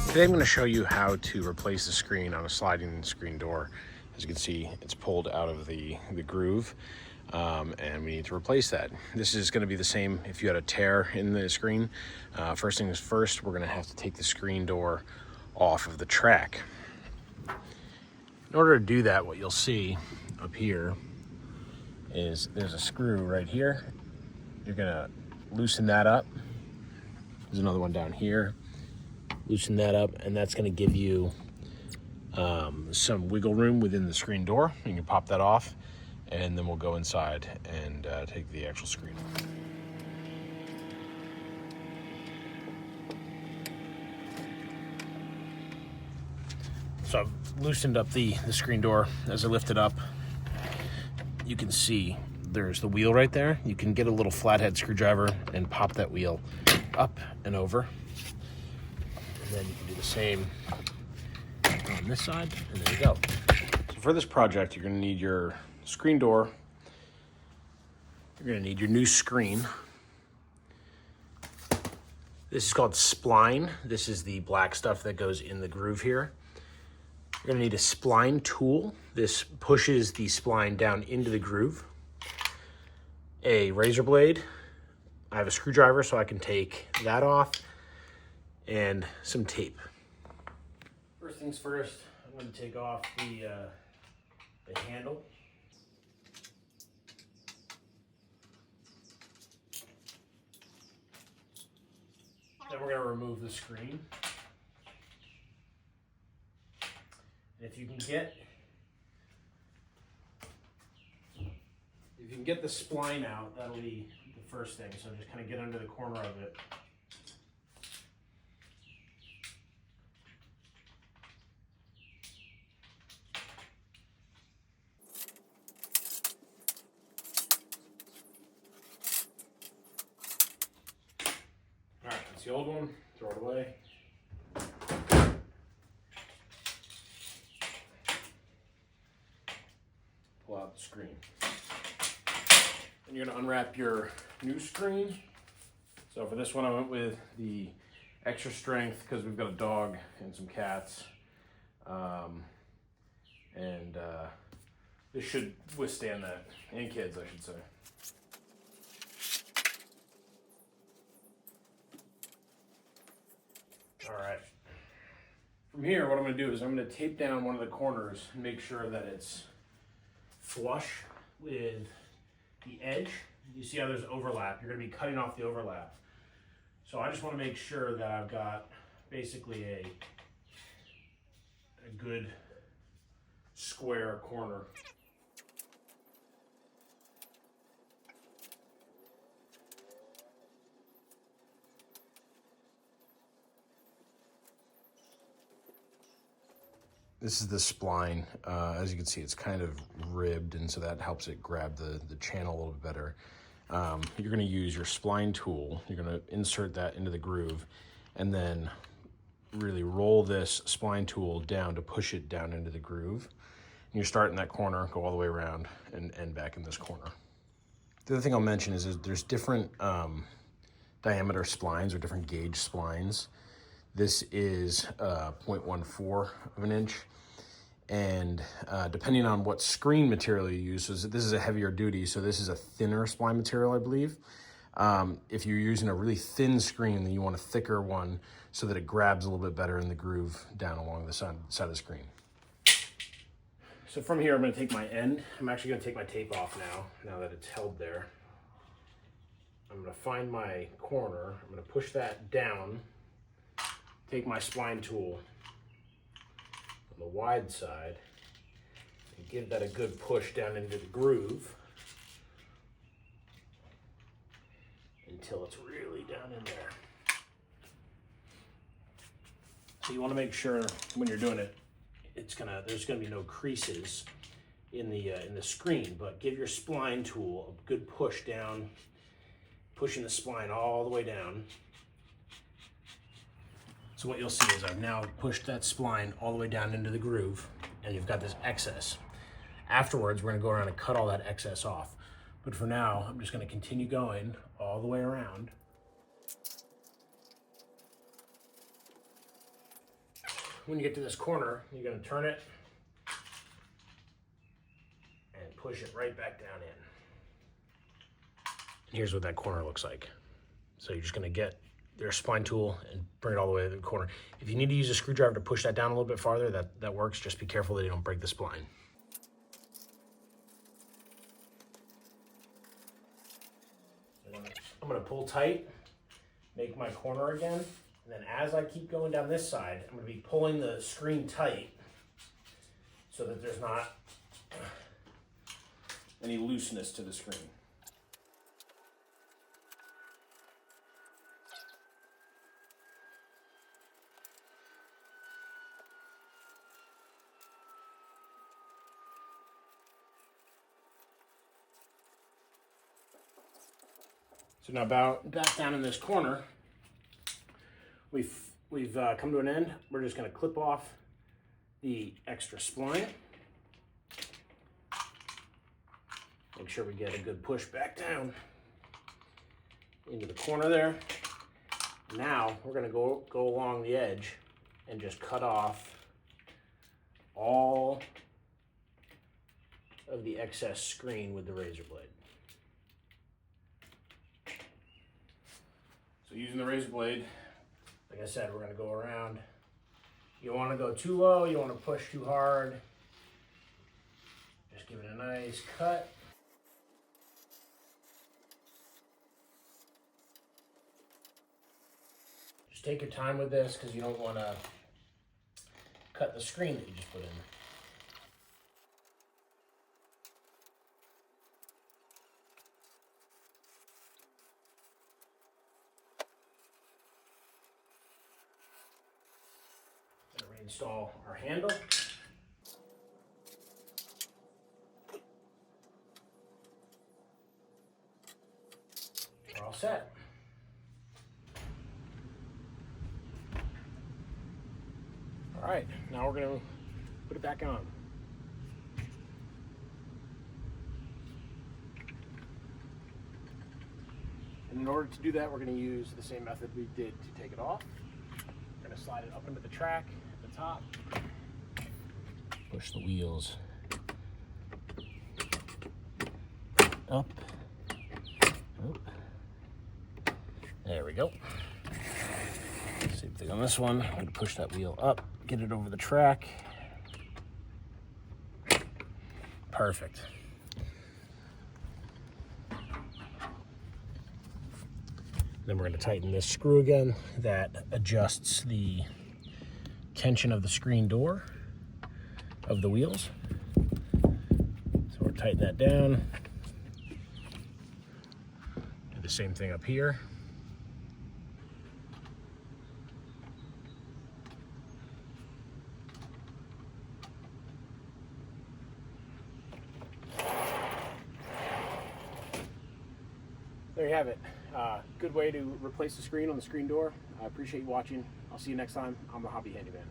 Today I'm going to show you how to replace the screen on a sliding screen door. As you can see, it's pulled out of the groove, and we need to replace that. This is going to be the same if you had a tear in the screen. First things first, we're going to have to take the screen door off of the track. In order to do that, what you'll see up here is there's a screw right here. You're going to loosen that up. There's another one down here. Loosen that up, and that's going to give you some wiggle room within the screen door. You can pop that off, and then we'll go inside and take the actual screen off. So I've loosened up the screen door. As I lift it up, you can see there's the wheel right there. You can get a little flathead screwdriver and pop that wheel up and over. And then you can do the same on this side, and there you go. So for this project, you're going to need your screen door. You're going to need your new screen. This is called spline. This is the black stuff that goes in the groove here. You're going to need a spline tool. This pushes the spline down into the groove. A razor blade. I have a screwdriver so I can take that off, and some tape. First things first, I'm going to take off the handle. Then we're going to remove the screen. And if you can get the spline out, that'll be the first thing. So just kind of get under the corner of it. All right, that's the old one. Throw it away. Pull out the screen. And you're gonna unwrap your new screen. So for this one, I went with the extra strength because we've got a dog and some cats. This should withstand that, and kids, I should say. All right. From here, what I'm going to do is I'm going to tape down one of the corners and make sure that it's flush with the edge. You see how there's overlap. You're going to be cutting off the overlap. So I just want to make sure that I've got basically a good square corner. This is the spline. As you can see, it's kind of ribbed, and so that helps it grab the channel a little bit better. You're going to use your spline tool. You're going to insert that into the groove, and then really roll this spline tool down to push it down into the groove. And you start in that corner, go all the way around, and end back in this corner. The other thing I'll mention is there's different diameter splines or different gauge splines. This is 0.14 of an inch, and depending on what screen material you use, so this is a heavier duty, so this is a thinner spline material, I believe. If you're using a really thin screen, then you want a thicker one so that it grabs a little bit better in the groove down along the side of the screen. So from here, I'm going to take my end. I'm actually going to take my tape off now that it's held there. I'm going to find my corner. I'm going to push that down. Take my spline tool on the wide side and give that a good push down into the groove until it's really down in there. So you want to make sure when you're doing it, there's gonna be no creases in the screen, but give your spline tool a good push down, pushing the spline all the way down. So what you'll see is I've now pushed that spline all the way down into the groove, and you've got this excess. Afterwards, we're gonna go around and cut all that excess off. But for now, I'm just gonna continue going all the way around. when you get to this corner, you're going to turn it and push it right back down in. Here's what that corner looks like. So you're just going to get your spline tool and bring it all the way to the corner. If you need to use a screwdriver to push that down a little bit farther, that works. Just be careful that you don't break the spline. I'm going to pull tight, make my corner again, and then as I keep going down this side, I'm going to be pulling the screen tight so that there's not any looseness to the screen. So now back down in this corner, we've come to an end. We're just going to clip off the extra spline. Make sure we get a good push back down into the corner there. Now we're going to go along the edge and just cut off all of the excess screen with the razor blade. So using the razor blade, like I said, we're going to go around. You don't want to go too low, you don't want to push too hard. Just give it a nice cut. Just take your time with this because you don't want to cut the screen that you just put in. Reinstall our handle. We're all set. All right, now we're going to put it back on. And in order to do that, we're going to use the same method we did to take it off. We're going to slide it up into the track at the top. Push the wheels up. Oh. There we go. Same thing on this one. I'm going to push that wheel up, get it over the track. Perfect. Then we're going to tighten this screw again that adjusts the tension of the screen door of the wheels. So we'll tighten that down. Do the same thing up here. There you have it. Good way to replace the screen on the screen door. I appreciate you watching. I'll see you next time. I'm the Hobby Handyman.